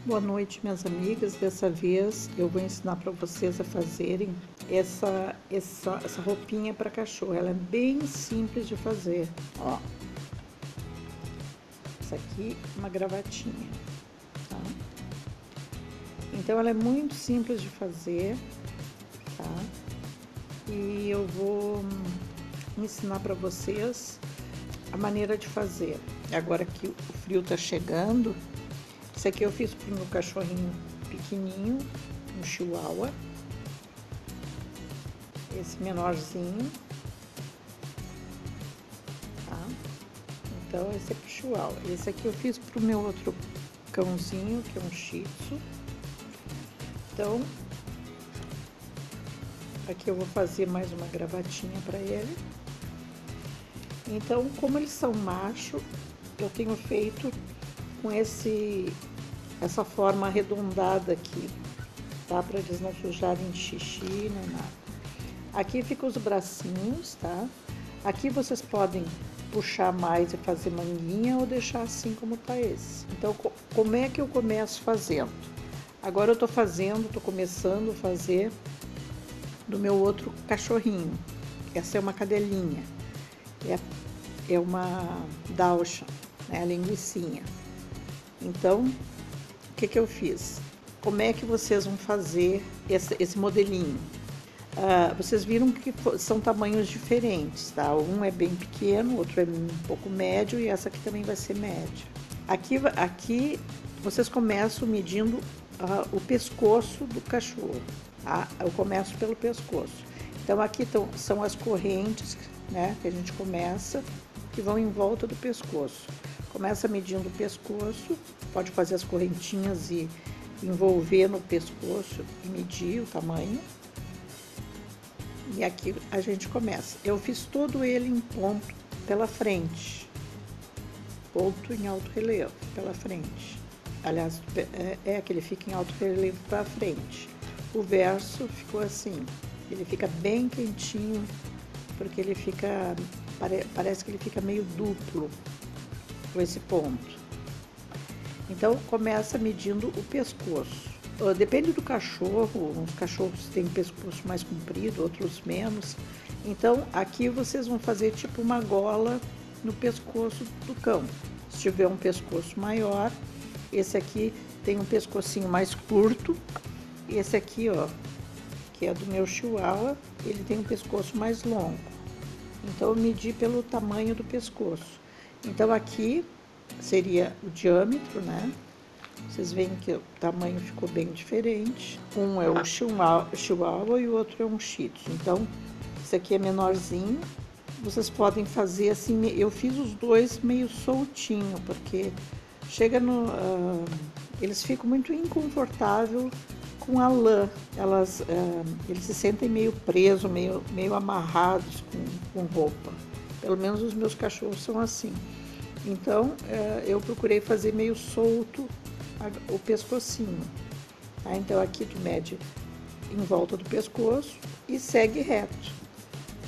Boa noite, minhas amigas. Dessa vez eu vou ensinar para vocês a fazerem essa roupinha para cachorro. Ela é bem simples de fazer. Ó, essa aqui é uma gravatinha, tá? Então ela é muito simples de fazer, tá? E eu vou ensinar para vocês a maneira de fazer. Agora que o frio tá chegando, esse aqui eu fiz pro meu cachorrinho pequenininho, um chihuahua. Esse menorzinho, tá? Então esse é pro chihuahua. Esse aqui eu fiz pro meu outro cãozinho, que é um shih tzu. Então, aqui eu vou fazer mais uma gravatinha para ele. Então, como eles são macho, eu tenho feito com essa forma arredondada aqui, tá? Para eles não sujarem de xixi nem nada. Aqui ficam os bracinhos, tá? Aqui vocês podem puxar mais e fazer manguinha ou deixar assim como tá esse. Então, como é que eu começo fazendo? Agora eu tô começando a fazer do meu outro cachorrinho. Essa é uma cadelinha. É uma Dachshund, né? A linguicinha. Então, o que eu fiz? Como é que vocês vão fazer esse modelinho? Vocês viram que são tamanhos diferentes, tá? Um é bem pequeno, o outro é um pouco médio e essa aqui também vai ser média. Aqui vocês começam medindo o pescoço do cachorro, tá? Eu começo pelo pescoço. Então aqui são as correntes, né, que a gente começa, que vão em volta do pescoço. Começa medindo o pescoço, pode fazer as correntinhas e envolver no pescoço e medir o tamanho. E aqui a gente começa. Eu fiz todo ele em ponto pela frente, ponto em alto relevo pela frente. Aliás, que ele fica em alto relevo para frente. O verso ficou assim, ele fica bem quentinho, porque ele fica, parece que ele fica meio duplo com esse ponto. Então, começa medindo o pescoço. Depende do cachorro, uns cachorros têm pescoço mais comprido, outros menos. Então, aqui vocês vão fazer tipo uma gola no pescoço do cão. Se tiver um pescoço maior, esse aqui tem um pescocinho mais curto. Esse aqui, ó, que é do meu chihuahua, ele tem um pescoço mais longo. Então, eu medi pelo tamanho do pescoço. Então, aqui seria o diâmetro, né? Vocês veem que o tamanho ficou bem diferente. Um é o chihuahua e o outro é um shih tzu. Então, esse aqui é menorzinho. Vocês podem fazer assim, eu fiz os dois meio soltinho, porque chega no... eles ficam muito inconfortáveis com a lã. Eles se sentem meio presos, meio amarrados com roupa. Pelo menos os meus cachorros são assim. Então, eu procurei fazer meio solto o pescocinho. Tá? Então, aqui tu mede em volta do pescoço e segue reto.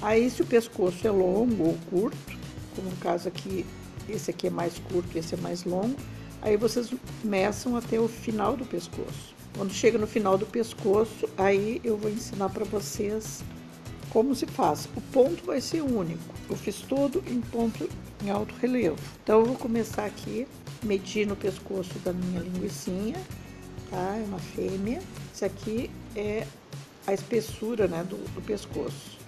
Aí, se o pescoço é longo ou curto, como no caso aqui, esse aqui é mais curto e esse é mais longo, aí vocês meçam até o final do pescoço. Quando chega no final do pescoço, aí eu vou ensinar para vocês como se faz. O ponto vai ser único. Eu fiz todo em ponto em alto relevo. Então, eu vou começar aqui, medir no pescoço da minha linguicinha, tá? É uma fêmea. Isso aqui é a espessura, né, do pescoço.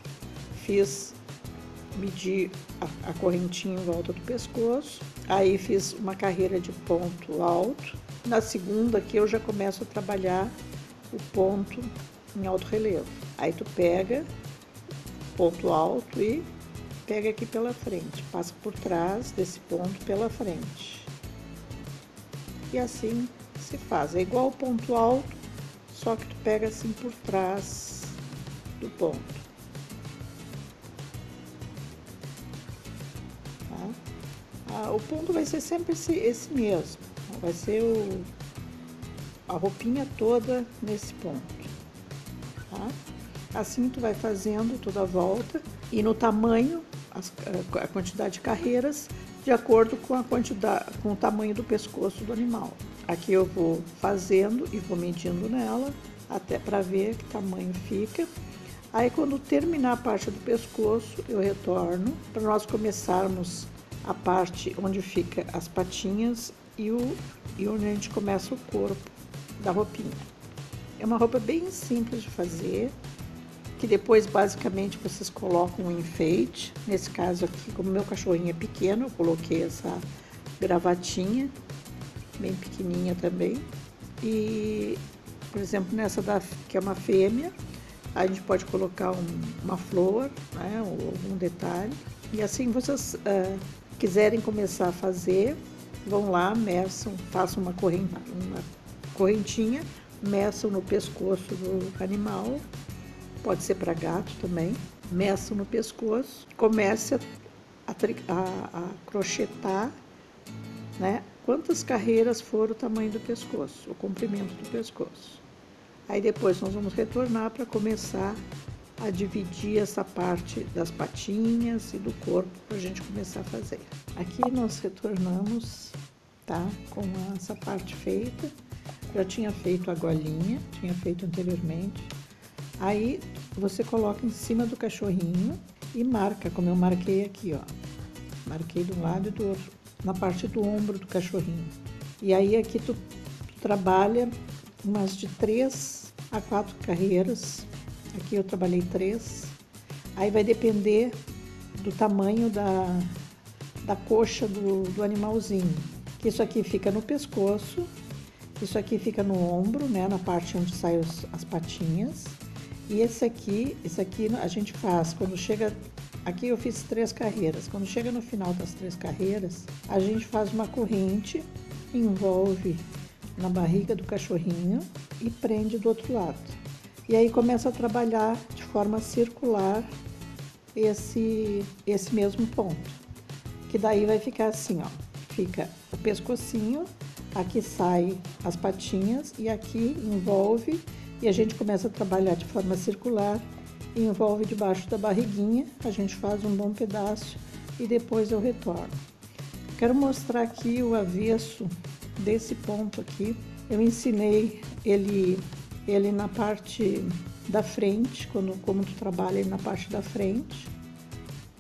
Medi a correntinha em volta do pescoço. Aí, fiz uma carreira de ponto alto. Na segunda aqui, eu já começo a trabalhar o ponto em alto relevo. Aí, tu pega ponto alto e pega aqui pela frente, passa por trás desse ponto pela frente. E assim se faz. É igual o ponto alto, só que tu pega assim por trás do ponto. Tá? O ponto vai ser sempre esse mesmo. Vai ser a roupinha toda nesse ponto. Tá? Assim tu vai fazendo toda a volta e no tamanho, a quantidade de carreiras, de acordo com o tamanho do pescoço do animal. Aqui eu vou fazendo e vou medindo nela, até para ver que tamanho fica. Aí quando terminar a parte do pescoço, eu retorno para nós começarmos a parte onde fica as patinhas e onde a gente começa o corpo da roupinha. É uma roupa bem simples de fazer, que depois basicamente vocês colocam um enfeite. Nesse caso aqui, como meu cachorrinho é pequeno, eu coloquei essa gravatinha, bem pequenininha também. E, por exemplo, nessa que é uma fêmea, a gente pode colocar uma flor, né, ou algum detalhe. E assim vocês quiserem começar a fazer, vão lá, meçam, façam uma correntinha, meçam no pescoço do animal, pode ser para gato também, meçam no pescoço, comece a crochetar, né? Quantas carreiras for o tamanho do pescoço, o comprimento do pescoço. Aí depois nós vamos retornar para começar a dividir essa parte das patinhas e do corpo para a gente começar a fazer. Aqui nós retornamos, tá? Com essa parte feita. Já tinha feito a golinha, tinha feito anteriormente. Aí você coloca em cima do cachorrinho e marca, como eu marquei aqui, ó. Marquei de um lado e do outro, na parte do ombro do cachorrinho. E aí aqui tu trabalha umas de 3 a 4 carreiras. Aqui eu trabalhei 3. Aí vai depender do tamanho da coxa do animalzinho. Isso aqui fica no pescoço, isso aqui fica no ombro, né, na parte onde saem as patinhas. E esse aqui a gente faz quando chega. Aqui eu fiz 3 carreiras. Quando chega no final das 3 carreiras, a gente faz uma corrente, envolve na barriga do cachorrinho e prende do outro lado. E aí começa a trabalhar de forma circular esse mesmo ponto. Que daí vai ficar assim, ó. Fica o pescocinho, aqui sai as patinhas e aqui envolve, e a gente começa a trabalhar de forma circular, envolve debaixo da barriguinha, a gente faz um bom pedaço e depois eu retorno. Quero mostrar aqui o avesso desse ponto aqui. Eu ensinei ele na parte da frente, como tu trabalha ele na parte da frente,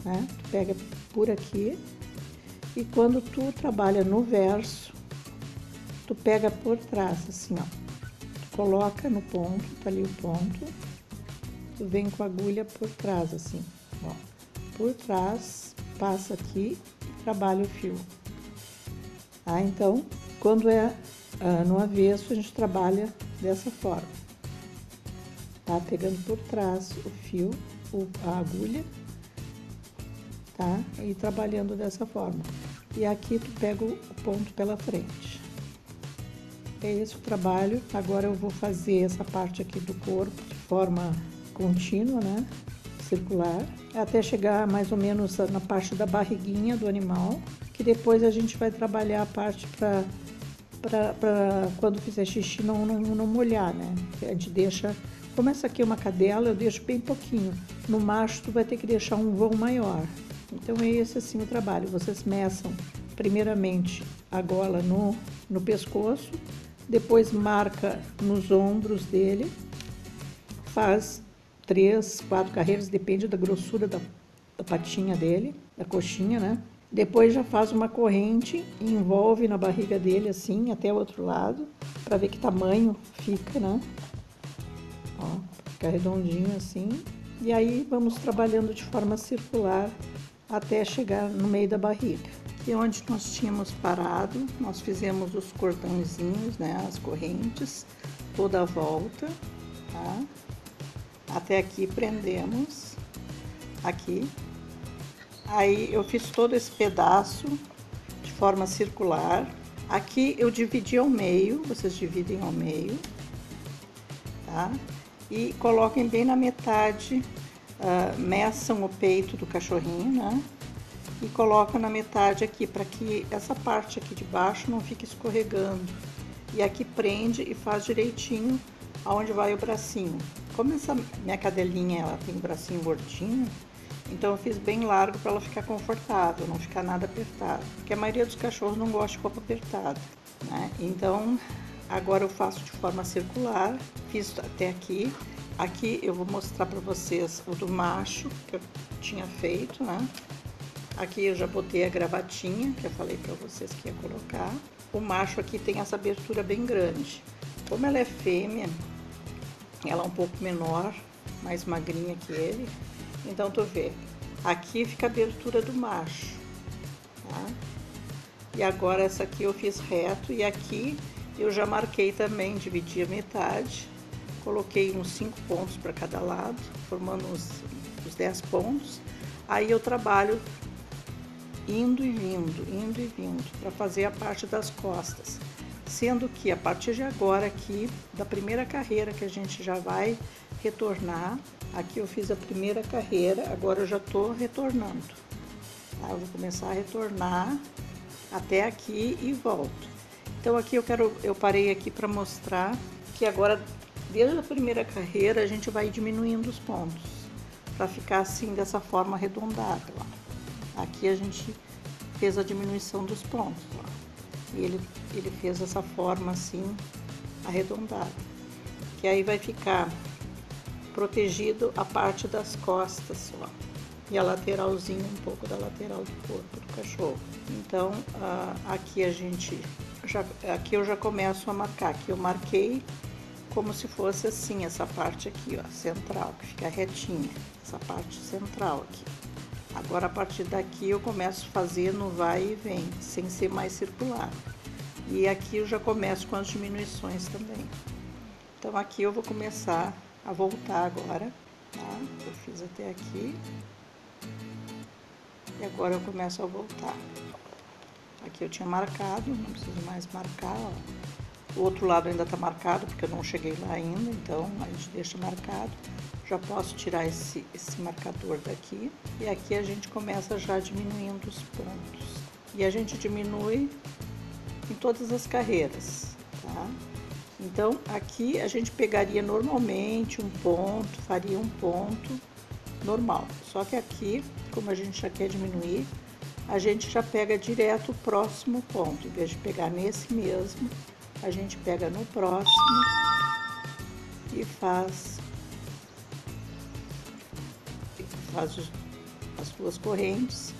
né? Tu pega por aqui. E quando tu trabalha no verso, tu pega por trás, assim, ó. Tu coloca no ponto, tá ali o ponto. Tu vem com a agulha por trás, assim, ó. Por trás, passa aqui e trabalha o fio. Tá? Então, quando é no avesso, a gente trabalha dessa forma. Tá? Pegando por trás o fio, a agulha, tá? E trabalhando dessa forma. E aqui tu pega o ponto pela frente. É esse o trabalho. Agora eu vou fazer essa parte aqui do corpo de forma contínua, né? Circular, até chegar mais ou menos na parte da barriguinha do animal, que depois a gente vai trabalhar a parte para quando fizer xixi não molhar, né? A gente deixa, como essa aqui é uma cadela, eu deixo bem pouquinho. No macho tu vai ter que deixar um vão maior. Então é esse assim o trabalho. Vocês meçam primeiramente a gola no pescoço, depois marca nos ombros dele, faz 3, 4 carreiras, depende da grossura da patinha dele, da coxinha, né? Depois já faz uma corrente e envolve na barriga dele assim, até o outro lado, para ver que tamanho fica, né? Ó, fica redondinho assim. E aí vamos trabalhando de forma circular até chegar no meio da barriga. E onde nós tínhamos parado, nós fizemos os cordãozinhos, né? As correntes, toda a volta, tá? Até aqui prendemos, aqui. Aí eu fiz todo esse pedaço de forma circular. Aqui eu dividi ao meio, vocês dividem ao meio, tá? E coloquem bem na metade, meçam o peito do cachorrinho, né? E colocam na metade aqui, para que essa parte aqui de baixo não fique escorregando. E aqui prende e faz direitinho aonde vai o bracinho. Como essa minha cadelinha, ela tem um bracinho gordinho, então eu fiz bem largo para ela ficar confortável, não ficar nada apertado. Porque a maioria dos cachorros não gosta de roupa apertada. né? Então, agora eu faço de forma circular, fiz até aqui. Aqui eu vou mostrar para vocês o do macho, que eu tinha feito, né? Aqui eu já botei a gravatinha, que eu falei para vocês que ia colocar. O macho aqui tem essa abertura bem grande. Como ela é fêmea, ela é um pouco menor, mais magrinha que ele. Então, tu vê, aqui fica a abertura do macho, tá? E agora essa aqui eu fiz reto e aqui eu já marquei também, dividi a metade. Coloquei uns 5 pontos para cada lado, formando uns 10 pontos. Aí eu trabalho indo e vindo, para fazer a parte das costas. Sendo que a partir de agora aqui, da primeira carreira que a gente já vai retornar, aqui eu fiz a primeira carreira, agora eu já tô retornando. Tá? Eu vou começar a retornar até aqui e volto. Então aqui eu parei aqui para mostrar que agora, desde a primeira carreira, a gente vai diminuindo os pontos, para ficar assim, dessa forma arredondada, ó. Aqui a gente fez a diminuição dos pontos, ó. E ele fez essa forma assim, arredondada. Que aí vai ficar protegido a parte das costas, ó. E a lateralzinha, um pouco da lateral do corpo do cachorro. Então, aqui aqui eu já começo a marcar. Aqui eu marquei como se fosse assim, essa parte aqui, ó, central, que fica retinha, essa parte central aqui. Agora, a partir daqui, eu começo a fazer no vai e vem, sem ser mais circular. E aqui eu já começo com as diminuições também. Então, aqui eu vou começar a voltar agora, tá? Eu fiz até aqui. E agora eu começo a voltar. Aqui eu tinha marcado, não preciso mais marcar, ó. O outro lado ainda tá marcado, porque eu não cheguei lá ainda, então a gente deixa marcado. Já posso tirar esse marcador daqui. E aqui a gente começa já diminuindo os pontos. E a gente diminui em todas as carreiras, tá? Então, aqui a gente pegaria normalmente um ponto, faria um ponto normal. Só que aqui, como a gente já quer diminuir, a gente já pega direto o próximo ponto. Em vez de pegar nesse mesmo, a gente pega no próximo e faz as duas correntes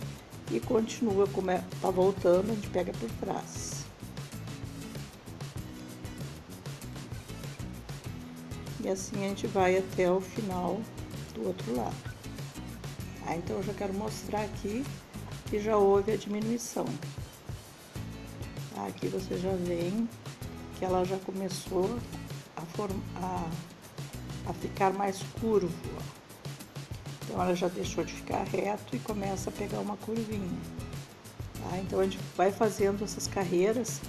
e continua, como tá voltando, a gente pega por trás. E assim a gente vai até o final do outro lado. Tá? Então eu já quero mostrar aqui que já houve a diminuição. Tá? Aqui você já vê que ela já começou a ficar mais curvo. Ó. Então ela já deixou de ficar reto e começa a pegar uma curvinha. Tá? Então a gente vai fazendo essas carreiras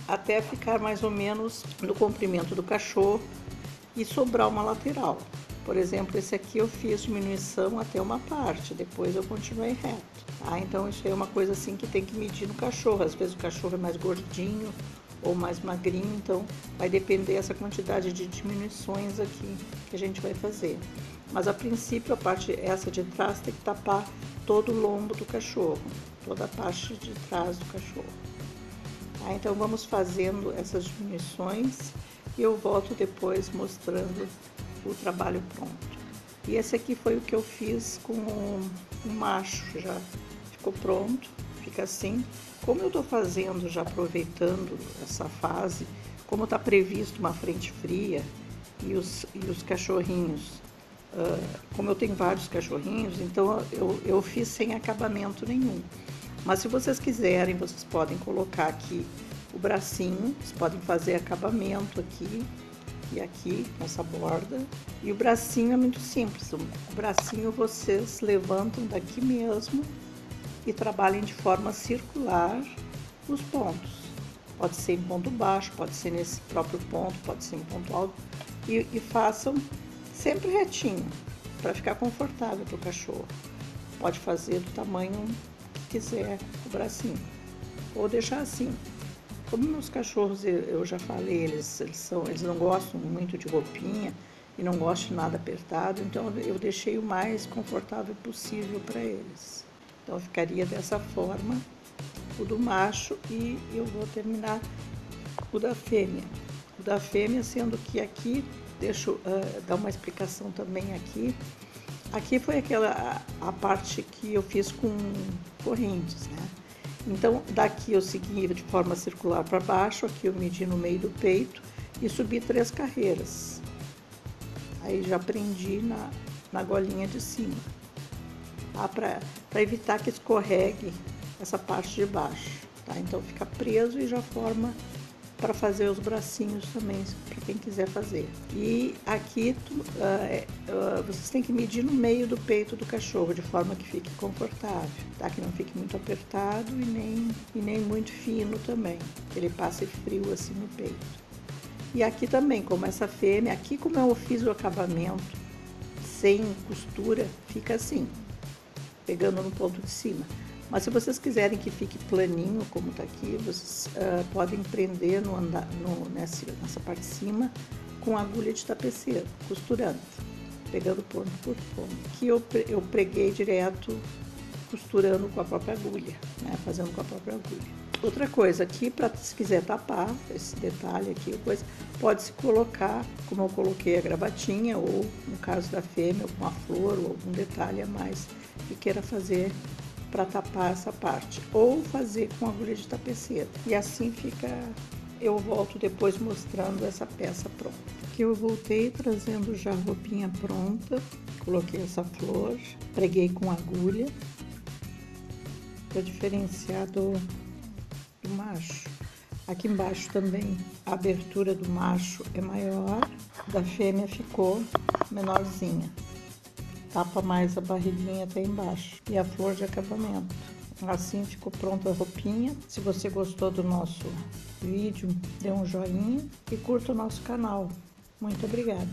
até ficar mais ou menos no comprimento do cachorro e sobrar uma lateral. Por exemplo, esse aqui eu fiz diminuição até uma parte, depois eu continuei reto. Tá? Então isso aí é uma coisa assim que tem que medir no cachorro. Às vezes o cachorro é mais gordinho ou mais magrinho, então vai depender essa quantidade de diminuições aqui que a gente vai fazer. Mas a princípio a parte essa de trás tem que tapar todo o lombo do cachorro, toda a parte de trás do cachorro. Tá? Então vamos fazendo essas diminuições e eu volto depois mostrando o trabalho pronto. E esse aqui foi o que eu fiz com o macho, já ficou pronto, fica assim. Como eu tô fazendo, já aproveitando essa fase, como tá previsto uma frente fria e os cachorrinhos, como eu tenho vários cachorrinhos, então eu fiz sem acabamento nenhum. Mas se vocês quiserem, vocês podem colocar aqui o bracinho, vocês podem fazer acabamento aqui e aqui, nessa borda. E o bracinho é muito simples, o bracinho vocês levantam daqui mesmo e trabalhem de forma circular os pontos. Pode ser em ponto baixo, pode ser nesse próprio ponto, pode ser em ponto alto. E façam sempre retinho, para ficar confortável para o cachorro. Pode fazer do tamanho que quiser o bracinho, ou deixar assim. Como meus cachorros, eu já falei, eles não gostam muito de roupinha e não gostam de nada apertado, então eu deixei o mais confortável possível para eles. Então ficaria dessa forma o do macho e eu vou terminar o da fêmea. O da fêmea, sendo que aqui, deixa eu dar uma explicação também aqui. Aqui foi a parte que eu fiz com correntes, né? Então, daqui eu segui de forma circular para baixo, aqui eu medi no meio do peito e subi 3 carreiras. Aí já prendi na golinha de cima, tá? Para evitar que escorregue essa parte de baixo, tá? Então fica preso e já forma para fazer os bracinhos também, para quem quiser fazer. E aqui vocês têm que medir no meio do peito do cachorro, de forma que fique confortável, tá? Que não fique muito apertado e nem muito fino também, que ele passe frio assim no peito. E aqui também, como essa fêmea, aqui como eu fiz o acabamento sem costura, fica assim, pegando no ponto de cima. Mas se vocês quiserem que fique planinho, como está aqui, vocês podem prender nessa parte de cima com agulha de tapeceiro, costurando, pegando ponto por ponto. Aqui eu preguei direto, costurando com a própria agulha, né? Fazendo com a própria agulha. Outra coisa aqui, se quiser tapar esse detalhe aqui, pode-se colocar, como eu coloquei a gravatinha, ou no caso da fêmea, alguma flor ou algum detalhe a mais que queira fazer para tapar essa parte, ou fazer com agulha de tapeceiro. E assim fica, eu volto depois mostrando essa peça pronta. Aqui eu voltei trazendo já a roupinha pronta, coloquei essa flor, preguei com agulha, para diferenciar do macho. Aqui embaixo também a abertura do macho é maior, da fêmea ficou menorzinha. Tapa mais a barriguinha até embaixo. E a flor de acabamento. Assim ficou pronta a roupinha. Se você gostou do nosso vídeo, dê um joinha e curta o nosso canal. Muito obrigada!